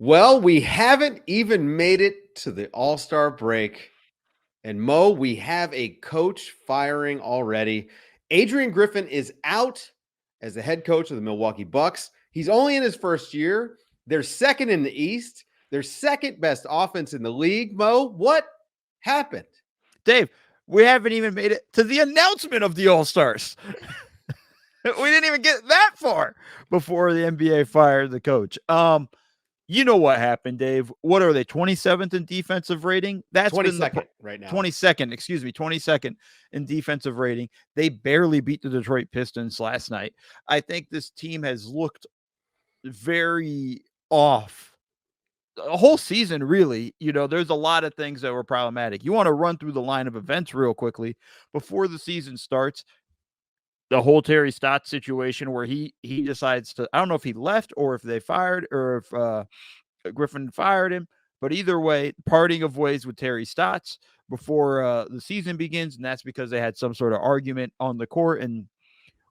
Well, we haven't even made it to the All-Star break. And Mo, we have a coach firing already. Adrian Griffin is out as the head coach of the Milwaukee Bucks. He's only in his first year. They're second in the East. They're second best offense in the league. Mo, what happened? Dave, we haven't even made it to the announcement of the All-Stars. We didn't even get that far before the NBA fired the coach. You know what happened, Dave? What are they? 27th in defensive rating? That's been the 22nd right now. 22nd, excuse me, 22nd in defensive rating. They barely beat the Detroit Pistons last night. I think this team has looked very off a whole season, really. There's a lot of things that were problematic. You want to run through the line of events real quickly before the season starts. The whole Terry Stotts situation where he decides to, I don't know if he left or if they fired or if Griffin fired him, but either way, parting of ways with Terry Stotts before the season begins. And that's because they had some sort of argument on the court and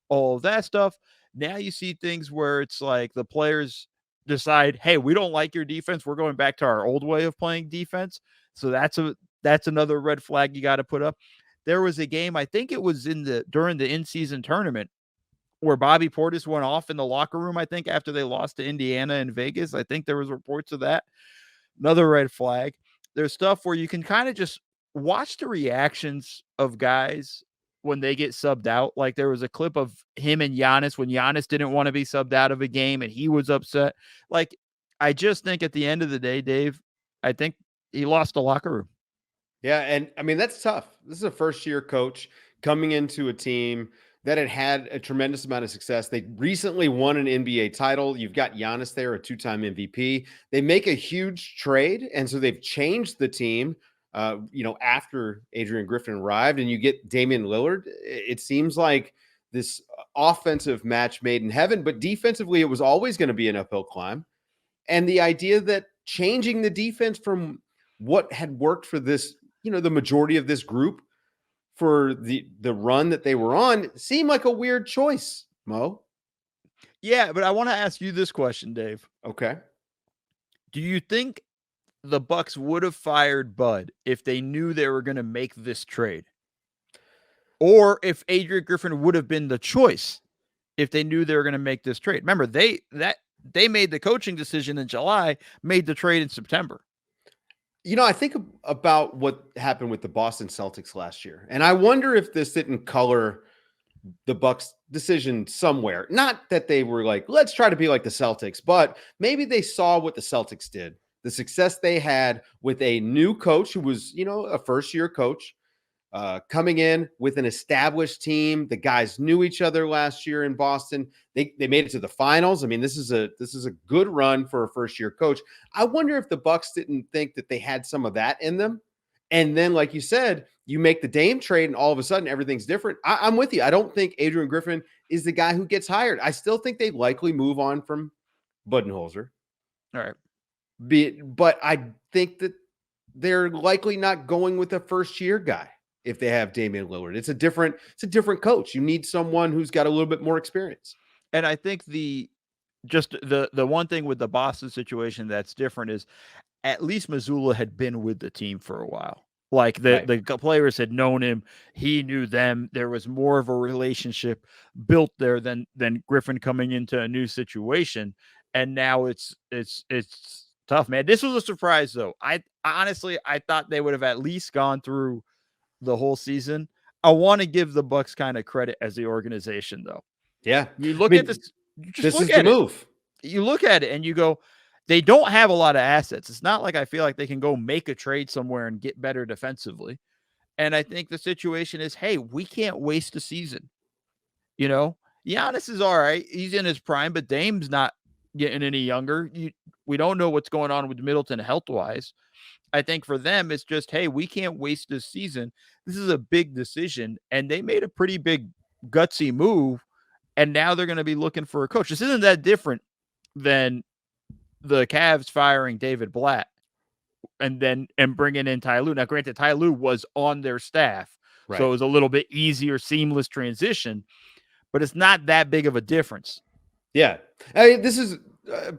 all of that stuff. Now you see things where it's like the players decide, hey, we don't like your defense. We're going back to our old way of playing defense. So that's another red flag you got to put up. There was a game, I think it was during the in-season tournament, where Bobby Portis went off in the locker room, I think, after they lost to Indiana and Vegas. I think there was reports of that. Another red flag. There's stuff where you can kind of just watch the reactions of guys when they get subbed out. Like there was a clip of him and Giannis when Giannis didn't want to be subbed out of a game and he was upset. Like, I just think at the end of the day, Dave, I think he lost the locker room. Yeah, and I mean, that's tough. This is a first-year coach coming into a team that had a tremendous amount of success. They recently won an NBA title. You've got Giannis there, a two-time MVP. They make a huge trade, and so they've changed the team, after Adrian Griffin arrived, and you get Damian Lillard. It seems like this offensive match made in heaven, but defensively, it was always going to be an uphill climb. And the idea that changing the defense from what had worked for this, the majority of this group for the run that they were on seemed like a weird choice, Mo. Yeah, but I want to ask you this question, Dave. Okay. Do you think the Bucks would have fired Bud if they knew they were going to make this trade? Or if Adrian Griffin would have been the choice if they knew they were going to make this trade? Remember, they made the coaching decision in July, made the trade in September. I think about what happened with the Boston Celtics last year, and I wonder if this didn't color the Bucks' decision somewhere. Not that they were like, let's try to be like the Celtics, but maybe they saw what the Celtics did, the success they had with a new coach who was, a first-year coach, coming in with an established team. The guys knew each other last year in Boston. They made it to the finals. I mean, this is a good run for a first-year coach. I wonder if the Bucks didn't think that they had some of that in them. And then, like you said, you make the Dame trade and all of a sudden everything's different. I'm with you. I don't think Adrian Griffin is the guy who gets hired. I still think they likely move on from Budenholzer. All right. But I think that they're likely not going with a first-year guy. If they have Damian Lillard, it's a different coach. You need someone who's got a little bit more experience. And I think the one thing with the Boston situation that's different is at least Mazzulla had been with the team for a while. Like the players had known him, he knew them. There was more of a relationship built there than Griffin coming into a new situation. And now it's tough, man. This was a surprise, though. I honestly thought they would have at least gone through the whole season. I want to give the Bucks kind of credit as the organization, though. Yeah, you look at this. This is the move. You look at it and you go, they don't have a lot of assets. It's not like I feel like they can go make a trade somewhere and get better defensively. And I think the situation is, hey, we can't waste a season. Giannis is all right. He's in his prime, but Dame's not getting any younger. We don't know what's going on with Middleton health-wise. I think for them, it's just, hey, we can't waste this season. This is a big decision, and they made a pretty big gutsy move, and now they're going to be looking for a coach. This isn't that different than the Cavs firing David Blatt and bringing in Ty Lue. Now, granted, Ty Lue was on their staff, right, so it was a little bit easier, seamless transition, but it's not that big of a difference. Yeah. I mean, this is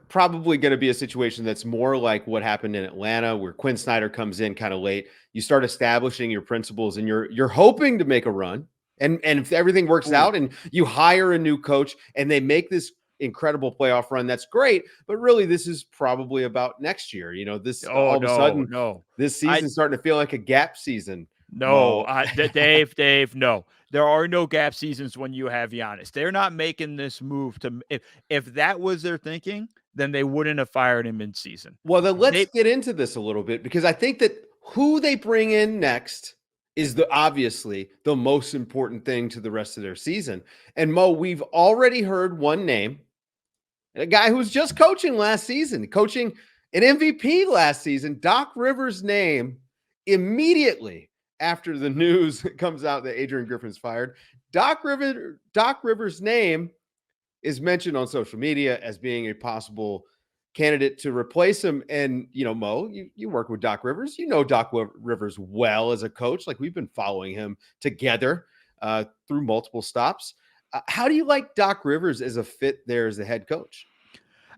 probably going to be a situation that's more like what happened in Atlanta, where Quinn Snyder comes in kind of late. You start establishing your principles, and you're hoping to make a run. And if everything works out, and you hire a new coach, and they make this incredible playoff run, that's great. But really, this is probably about next year. This all of a sudden, this season's starting to feel like a gap season. No, Dave, no. There are no gap seasons when you have Giannis. They're not making this move to if that was their thinking, then they wouldn't have fired him in season. Well, then let's get into this a little bit, because I think that who they bring in next is obviously the most important thing to the rest of their season. And Mo, we've already heard one name, a guy who was just coaching last season, coaching an MVP last season. Doc Rivers' name immediately after the news comes out that Adrian Griffin's fired. Doc Rivers' name is mentioned on social media as being a possible candidate to replace him. And, Mo, you work with Doc Rivers. You know Doc Rivers well as a coach. Like, we've been following him together through multiple stops. How do you like Doc Rivers as a fit there as a head coach?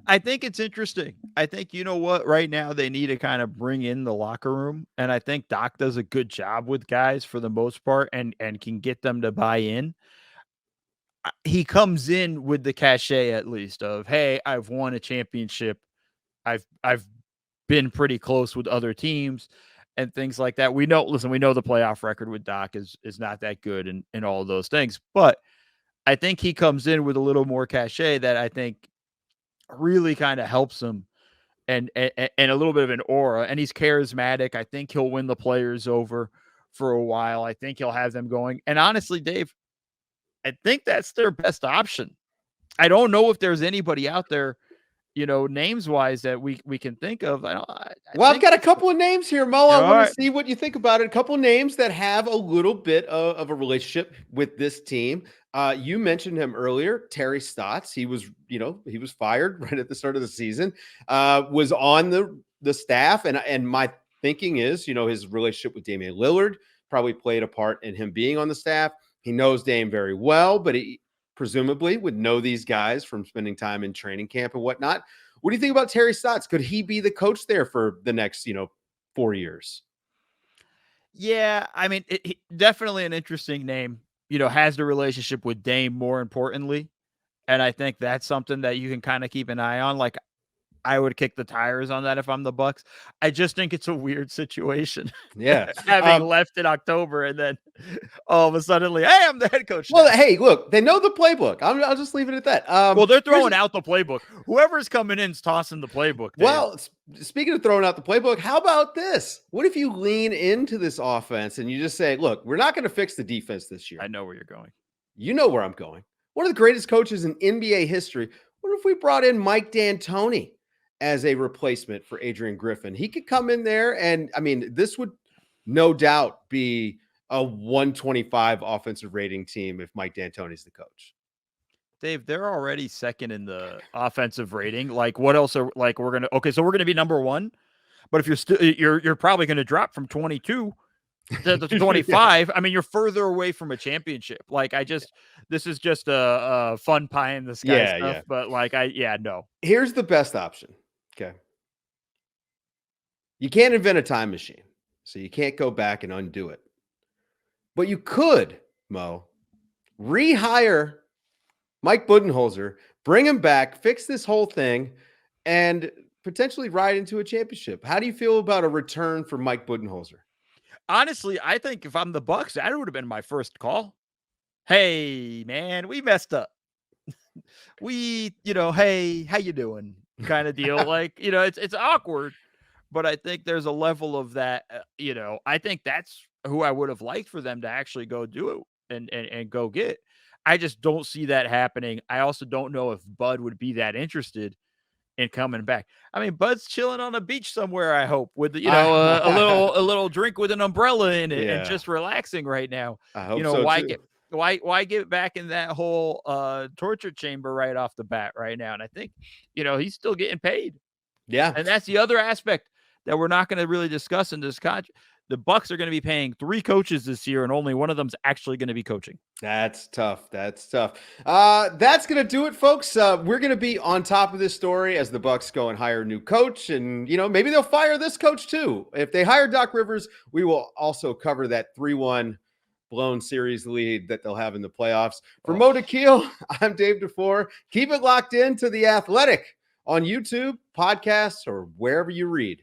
I think it's interesting. I think, you know what, right now they need to kind of bring in the locker room. And I think Doc does a good job with guys for the most part and can get them to buy in. He comes in with the cachet, at least, of, hey, I've won a championship. I've been pretty close with other teams and things like that. We know the playoff record with Doc is not that good and all of those things. But I think he comes in with a little more cachet that I think really kind of helps him and a little bit of an aura. And he's charismatic. I think he'll win the players over for a while. I think he'll have them going. And honestly, Dave, I think that's their best option. I don't know if there's anybody out there, names wise that we can think of. I've got a couple of names here, Mo. I want to see what you think about it. A couple of names that have a little bit of a relationship with this team. You mentioned him earlier, Terry Stotts. He was fired right at the start of the season, was on the staff. And my thinking is, his relationship with Damian Lillard probably played a part in him being on the staff. He knows Dame very well, but he presumably would know these guys from spending time in training camp and whatnot. What do you think about Terry Stotts? Could he be the coach there for the next, 4 years? Yeah, I mean, definitely an interesting name, has the relationship with Dame more importantly. And I think that's something that you can kind of keep an eye on. Like, I would kick the tires on that if I'm the Bucks. I just think it's a weird situation. Yeah. Having left in October and then all of a sudden, hey, I'm the head coach. Well, hey, look, they know the playbook. I'll just leave it at that. Well, they're throwing out the playbook. Whoever's coming in is tossing the playbook. Dave. Well, speaking of throwing out the playbook, how about this? What if you lean into this offense and you just say, look, we're not going to fix the defense this year. I know where you're going. You know where I'm going. One of the greatest coaches in NBA history. What if we brought in Mike D'Antoni as a replacement for Adrian Griffin? He could come in there, and I mean, this would no doubt be a 125 offensive rating team if Mike D'Antoni's the coach. Dave, they're already second in the offensive rating. Like, what else are so we're gonna be number one, but if you're probably gonna drop from 22 to 25. I mean, you're further away from a championship. Like, this is just a fun pie in the sky stuff. Yeah. But no. Here's the best option. Okay. You can't invent a time machine, so you can't go back and undo it. But you could, Mo, rehire Mike Budenholzer, bring him back, fix this whole thing, and potentially ride into a championship. How do you feel about a return for Mike Budenholzer? Honestly, I think if I'm the Bucks, that would have been my first call. Hey, man, we messed up. Hey, how you doing? Kind of deal. Like, it's awkward, but I think there's a level of that, I think that's who I would have liked for them to actually go do it and go get. I just don't see that happening. I also don't know if Bud would be that interested in coming back. I mean, Bud's chilling on a beach somewhere, I hope, with a little drink with an umbrella in it and just relaxing right now. I hope so too. Why get back in that whole torture chamber right off the bat right now? And I think, he's still getting paid. Yeah. And that's the other aspect that we're not going to really discuss in this contract. The Bucks are going to be paying 3 coaches this year, and only one of them's actually going to be coaching. That's tough. That's tough. That's going to do it, folks. We're going to be on top of this story as the Bucks go and hire a new coach. And, maybe they'll fire this coach too. If they hire Doc Rivers, we will also cover that 3-1 blown series lead that they'll have in the playoffs. For Mo DeKeel, I'm Dave DeFore. Keep it locked in to The Athletic on YouTube, podcasts, or wherever you read.